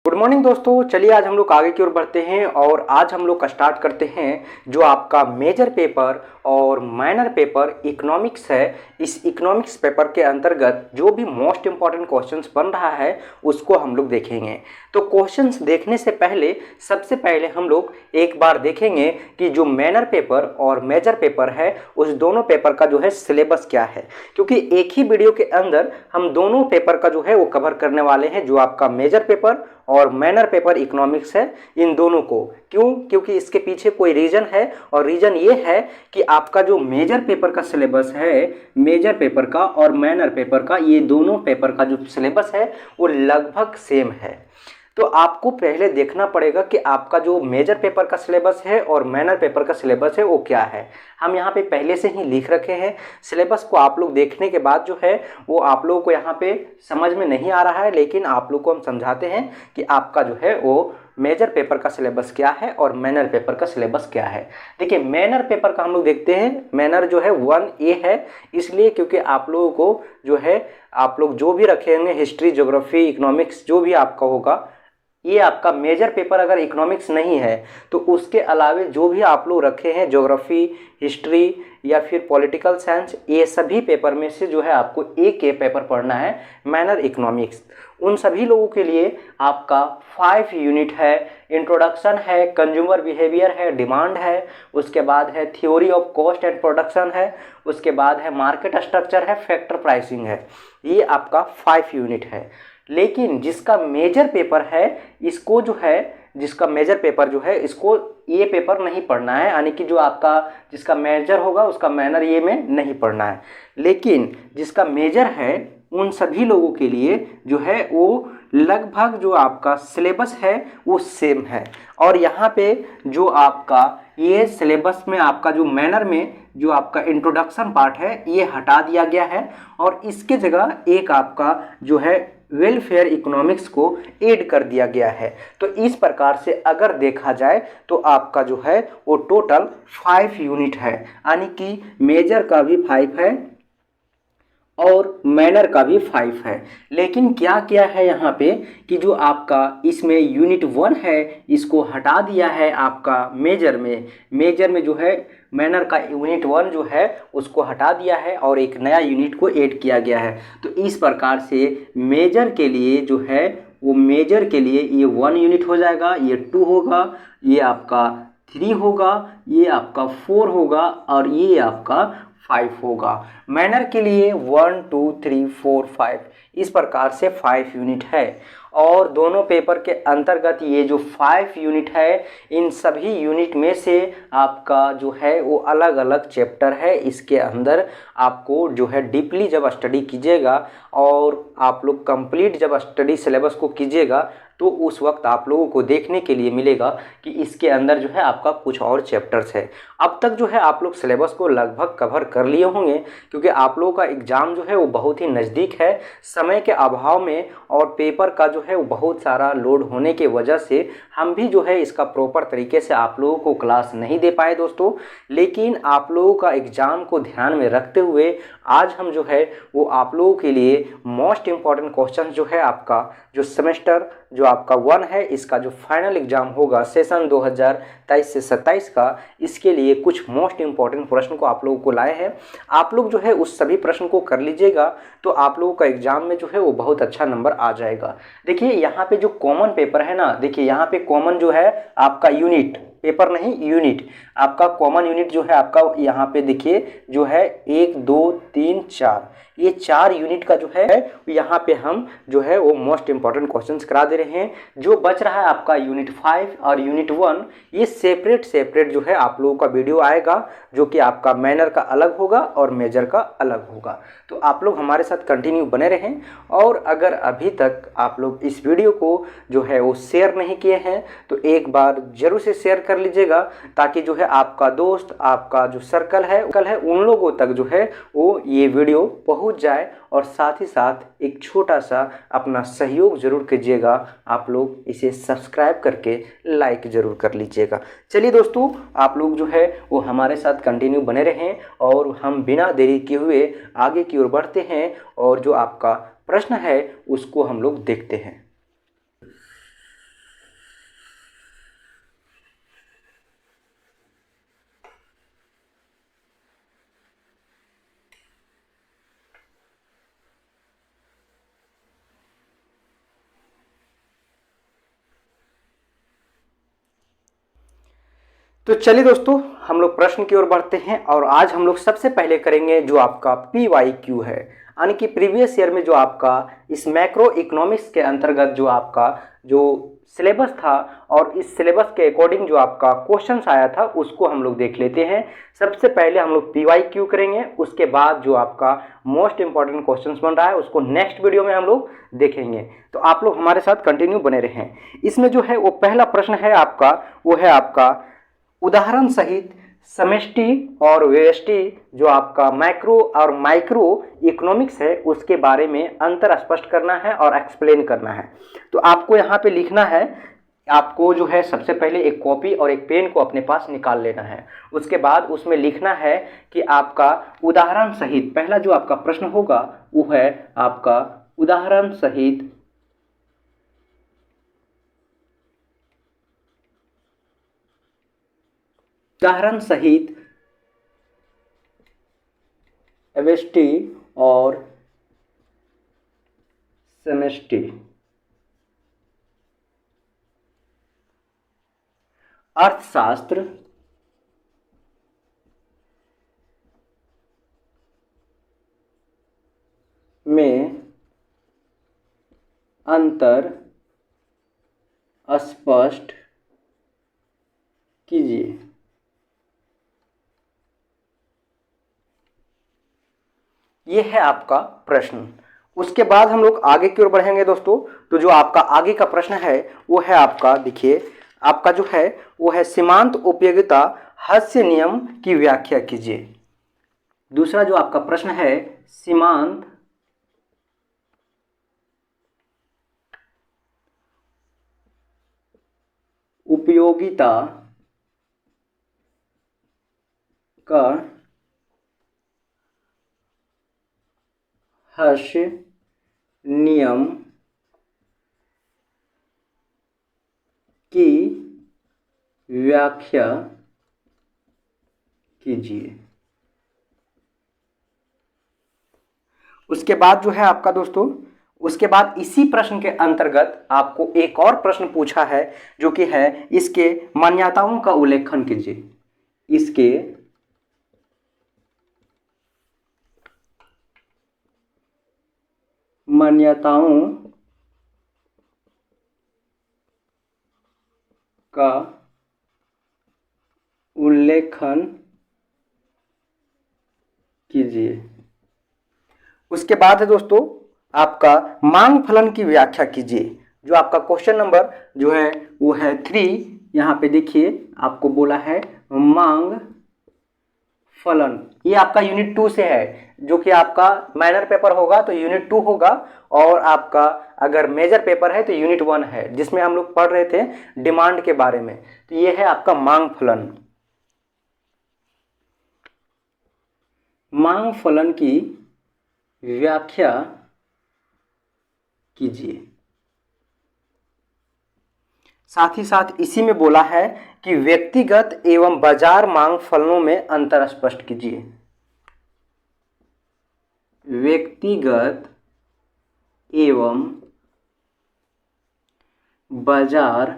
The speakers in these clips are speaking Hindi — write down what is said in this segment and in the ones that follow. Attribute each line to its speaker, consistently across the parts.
Speaker 1: गुड मॉर्निंग दोस्तों। चलिए आज हम लोग आगे की ओर बढ़ते हैं और आज हम लोग का स्टार्ट करते हैं जो आपका मेजर पेपर और माइनर पेपर इकोनॉमिक्स है। इस इकोनॉमिक्स पेपर के अंतर्गत जो भी मोस्ट इम्पॉर्टेंट क्वेश्चंस बन रहा है उसको हम लोग देखेंगे। तो क्वेश्चंस देखने से पहले सबसे पहले हम लोग एक बार देखेंगे कि जो माइनर पेपर और मेजर पेपर है उस दोनों पेपर का जो है सिलेबस क्या है, क्योंकि एक ही वीडियो के अंदर हम दोनों पेपर का जो है वो कवर करने वाले हैं। जो आपका मेजर पेपर और माइनर पेपर इकोनॉमिक्स है, इन दोनों को क्योंकि इसके पीछे कोई रीजन है और रीजन ये है कि आपका जो मेजर पेपर का सिलेबस है, मेजर पेपर का और माइनर पेपर का, ये दोनों पेपर का जो सिलेबस है वो लगभग सेम है। तो आपको पहले देखना पड़ेगा कि आपका जो मेजर पेपर का सिलेबस है और माइनर पेपर का सिलेबस है वो क्या है। हम यहाँ पे पहले से ही लिख रखे हैं। सिलेबस को आप लोग देखने के बाद जो है वो आप लोगों को यहाँ पे समझ में नहीं आ रहा है, लेकिन आप लोग को हम समझाते हैं कि आपका जो है वो मेजर पेपर का सिलेबस क्या है और माइनर पेपर का सिलेबस क्या है। देखिए माइनर पेपर का हम लोग देखते हैं। माइनर जो है 1A है, इसलिए क्योंकि आप लोगों को जो है आप लोग जो भी रखेंगे हिस्ट्री, ज्योग्राफी, इकोनॉमिक्स जो भी आपका होगा, ये आपका मेजर पेपर अगर इकोनॉमिक्स नहीं है तो उसके अलावे जो भी आप लोग रखे हैं ज्योग्राफी, हिस्ट्री या फिर पॉलिटिकल साइंस, ये सभी पेपर में से जो है आपको एक पेपर पढ़ना है माइनर इकोनॉमिक्स। उन सभी लोगों के लिए आपका 5 यूनिट है। इंट्रोडक्शन है, कंज्यूमर बिहेवियर है, डिमांड है, उसके बाद है theory of cost and production है, उसके बाद है मार्केट स्ट्रक्चर है, फैक्टर प्राइसिंग है। ये आपका 5 यूनिट है। लेकिन जिसका मेजर पेपर है इसको जो है, जिसका मेजर पेपर जो है इसको ये पेपर नहीं पढ़ना है, यानी कि जो आपका जिसका मेजर होगा उसका माइनर ये में नहीं पढ़ना है। लेकिन जिसका मेजर है उन सभी लोगों के लिए जो है वो लगभग जो आपका सिलेबस है वो सेम है। और यहाँ पे जो आपका ये सिलेबस में आपका जो माइनर में जो आपका इंट्रोडक्शन पार्ट है ये हटा दिया गया है और इसके जगह एक आपका जो है वेलफेयर इकोनॉमिक्स को ऐड कर दिया गया है। तो इस प्रकार से अगर देखा जाए तो आपका जो है वो टोटल 5 यूनिट है, यानी कि मेजर का भी 5 है और माइनर का भी 5 है। लेकिन क्या किया है यहाँ पे कि जो आपका इसमें यूनिट 1 है इसको हटा दिया है आपका मेजर में जो है माइनर का यूनिट 1 जो है उसको हटा दिया है और एक नया यूनिट को ऐड किया गया है। तो इस प्रकार से मेजर के लिए जो है वो मेजर के लिए ये 1 यूनिट हो जाएगा, ये 2 होगा, ये आपका 3 होगा, ये आपका 4 होगा और ये आपका 5 होगा। माइनर के लिए 1 2 3 4 5 इस प्रकार से 5 यूनिट है। और दोनों पेपर के अंतर्गत ये जो 5 यूनिट है इन सभी यूनिट में से आपका जो है वो अलग अलग चैप्टर है। इसके अंदर आपको जो है डीपली जब स्टडी कीजिएगा और आप लोग कंप्लीट जब स्टडी सिलेबस को कीजिएगा तो उस वक्त आप लोगों को देखने के लिए मिलेगा कि इसके अंदर जो है आपका कुछ और चैप्टर्स है। अब तक जो है आप लोग सिलेबस को लगभग कवर कर लिए होंगे, क्योंकि आप लोगों का एग्ज़ाम जो है वो बहुत ही नज़दीक है। समय के अभाव में और पेपर का जो है वो बहुत सारा लोड होने की वजह से हम भी जो है इसका प्रॉपर तरीके से आप लोगों को क्लास नहीं दे पाए दोस्तों। लेकिन आप लोगों का एग्ज़ाम को ध्यान में रखते हुए आज हम जो है वो आप लोगों के लिए मोस्ट इम्पॉर्टेंट क्वेश्चन जो है आपका जो सेमेस्टर जो आपका 1 है इसका जो फाइनल एग्ज़ाम होगा सेशन 2023 से 27 का, इसके लिए कुछ मोस्ट इम्पॉर्टेंट प्रश्न को आप लोगों को लाए हैं। आप लोग जो है उस सभी प्रश्न को कर लीजिएगा तो आप लोगों का एग्ज़ाम में जो है वो बहुत अच्छा नंबर आ जाएगा। देखिए यहाँ पे जो कॉमन पेपर है ना, देखिए यहाँ पे कॉमन जो है आपका यूनिट, पेपर नहीं यूनिट, आपका कॉमन यूनिट जो है आपका यहाँ पे देखिए जो है 1 2 3 4, ये 4 यूनिट का जो है यहाँ पे हम जो है वो मोस्ट इंपॉर्टेंट क्वेश्चंस करा दे रहे हैं। जो बच रहा है आपका यूनिट 5 और यूनिट 1 ये सेपरेट जो है आप लोगों का वीडियो आएगा, जो कि आपका माइनर का अलग होगा और मेजर का अलग होगा। तो आप लोग हमारे साथ कंटिन्यू बने रहें। और अगर अभी तक आप लोग इस वीडियो को जो है वो शेयर नहीं किए हैं तो एक बार जरूर से शेयर कर लीजिएगा, ताकि जो है आपका दोस्त, आपका जो सर्कल है उन लोगों तक जो है वो ये वीडियो पहुंच जाए। और साथ ही साथ एक छोटा सा अपना सहयोग जरूर कीजिएगा, आप लोग इसे सब्सक्राइब करके लाइक जरूर कर लीजिएगा। चलिए दोस्तों, आप लोग जो है वो हमारे साथ कंटिन्यू बने रहें और हम बिना देरी किए हुए आगे की ओर बढ़ते हैं और जो आपका प्रश्न है उसको हम लोग देखते हैं। तो चलिए दोस्तों, हम लोग प्रश्न की ओर बढ़ते हैं और आज हम लोग सबसे पहले करेंगे जो आपका PYQ है, यानी कि प्रीवियस ईयर में जो आपका इस मैक्रो इकोनॉमिक्स के अंतर्गत जो आपका जो सिलेबस था और इस सिलेबस के अकॉर्डिंग जो आपका क्वेश्चंस आया था उसको हम लोग देख लेते हैं। सबसे पहले हम लोग PYQ करेंगे, उसके बाद जो आपका मोस्ट इंपॉर्टेंट क्वेश्चंस बन रहा है उसको नेक्स्ट वीडियो में हम लोग देखेंगे। तो आप लोग हमारे साथ कंटिन्यू बने रहें। इसमें जो है वो पहला प्रश्न है आपका, वो है आपका उदाहरण सहित समष्टि और व्यष्टि जो आपका मैक्रो और माइक्रो इकोनॉमिक्स है उसके बारे में अंतर स्पष्ट करना है और एक्सप्लेन करना है। तो आपको यहाँ पे लिखना है, आपको जो है सबसे पहले एक कॉपी और एक पेन को अपने पास निकाल लेना है। उसके बाद उसमें लिखना है कि आपका उदाहरण सहित, पहला जो आपका प्रश्न होगा वो है आपका उदाहरण सहित व्यष्टि और समष्टि अर्थशास्त्र में अंतर स्पष्ट कीजिए। ये है आपका प्रश्न। उसके बाद हम लोग आगे की ओर बढ़ेंगे दोस्तों। तो जो आपका आगे का प्रश्न है वो है आपका, देखिए आपका जो है वो है सीमांत उपयोगिता हास्य नियम की व्याख्या कीजिए। दूसरा जो आपका प्रश्न है सीमांत उपयोगिता का हास्य नियम की व्याख्या कीजिए। उसके बाद जो है आपका दोस्तों, उसके बाद इसी प्रश्न के अंतर्गत आपको एक और प्रश्न पूछा है जो कि है इसके मान्यताओं का उल्लेखन कीजिए। इसके मान्यताओं का उल्लेखन कीजिए। उसके बाद है दोस्तों आपका मांग फलन की व्याख्या कीजिए। जो आपका क्वेश्चन नंबर जो है वो है 3। यहाँ पे देखिए आपको बोला है मांग फलन। ये आपका यूनिट 2 से है, जो कि आपका माइनर पेपर होगा तो यूनिट 2 होगा, और आपका अगर मेजर पेपर है तो यूनिट 1 है, जिसमें हम लोग पढ़ रहे थे डिमांड के बारे में। तो ये है आपका मांग फलन। मांग फलन की व्याख्या कीजिए। साथ ही साथ इसी में बोला है कि व्यक्तिगत एवं बाजार मांग फलनों में अंतर स्पष्ट कीजिए। व्यक्तिगत एवं बाजार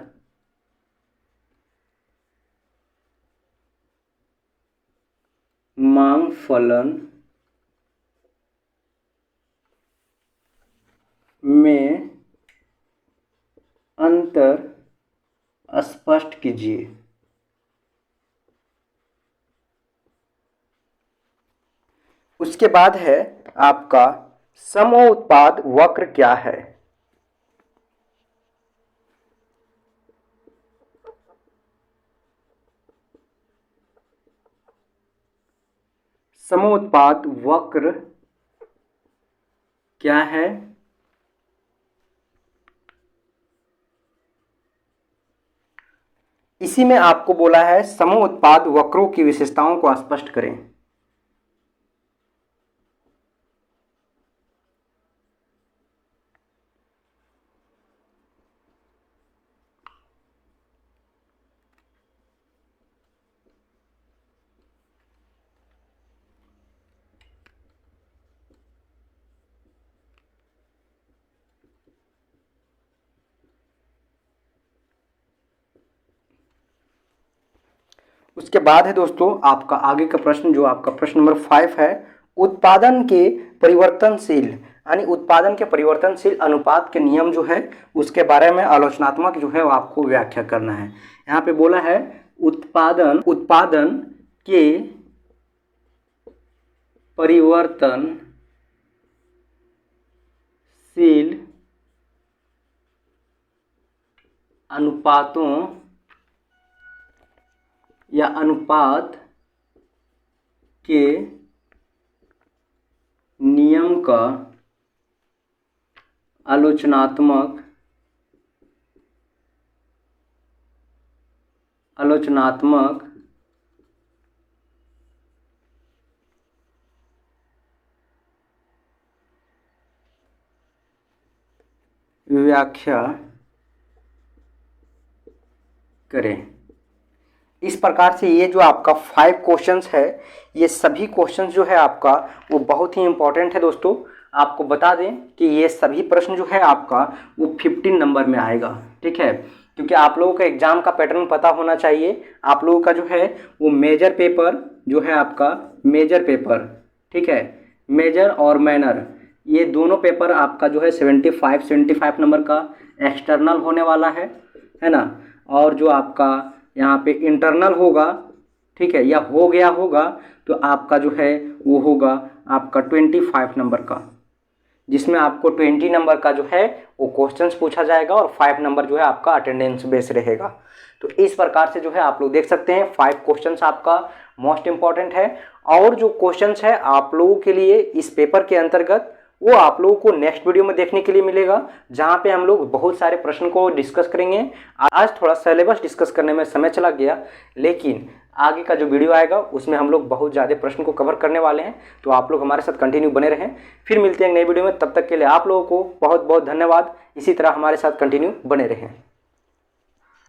Speaker 1: मांग फलन में अंतर स्पष्ट कीजिए। उसके बाद है आपका समोत्पाद वक्र क्या है। समोत्पाद वक्र क्या है? इसी में आपको बोला है समोत्पाद वक्रों की विशेषताओं को स्पष्ट करें। उसके बाद है दोस्तों आपका आगे का प्रश्न, जो आपका प्रश्न नंबर 5 है, उत्पादन के परिवर्तनशील यानी उत्पादन के परिवर्तनशील अनुपात के नियम जो है उसके बारे में आलोचनात्मक जो है वो आपको व्याख्या करना है। यहाँ पे बोला है उत्पादन के परिवर्तनशील अनुपातों या अनुपात के नियम का आलोचनात्मक व्याख्या करें। इस प्रकार से ये जो आपका 5 क्वेश्चंस है, ये सभी क्वेश्चंस जो है आपका वो बहुत ही इंपॉर्टेंट है दोस्तों। आपको बता दें कि ये सभी प्रश्न जो है आपका वो 15 नंबर में आएगा, ठीक है। क्योंकि आप लोगों का एग्जाम का पैटर्न पता होना चाहिए। आप लोगों का जो है वो मेजर पेपर जो है आपका मेजर पेपर, ठीक है, मेजर और माइनर, ये दोनों पेपर आपका जो है 75 नंबर का एक्सटर्नल होने वाला है ना। और जो आपका यहाँ पे इंटरनल होगा, ठीक है, या हो गया होगा तो आपका जो है वो होगा आपका 25 नंबर का, जिसमें आपको 20 नंबर का जो है वो क्वेश्चंस पूछा जाएगा और 5 नंबर जो है आपका अटेंडेंस बेस रहेगा। तो इस प्रकार से जो है आप लोग देख सकते हैं 5 क्वेश्चंस आपका मोस्ट इम्पॉर्टेंट है। और जो क्वेश्चंस है आप लोगों के लिए इस पेपर के अंतर्गत वो आप लोगों को नेक्स्ट वीडियो में देखने के लिए मिलेगा, जहां पे हम लोग बहुत सारे प्रश्न को डिस्कस करेंगे। आज थोड़ा सिलेबस डिस्कस करने में समय चला गया, लेकिन आगे का जो वीडियो आएगा उसमें हम लोग बहुत ज़्यादा प्रश्न को कवर करने वाले हैं। तो आप लोग हमारे साथ कंटिन्यू बने रहें। फिर मिलते हैं नई वीडियो में, तब तक के लिए आप लोगों को बहुत बहुत धन्यवाद। इसी तरह हमारे साथ कंटिन्यू बने रहें।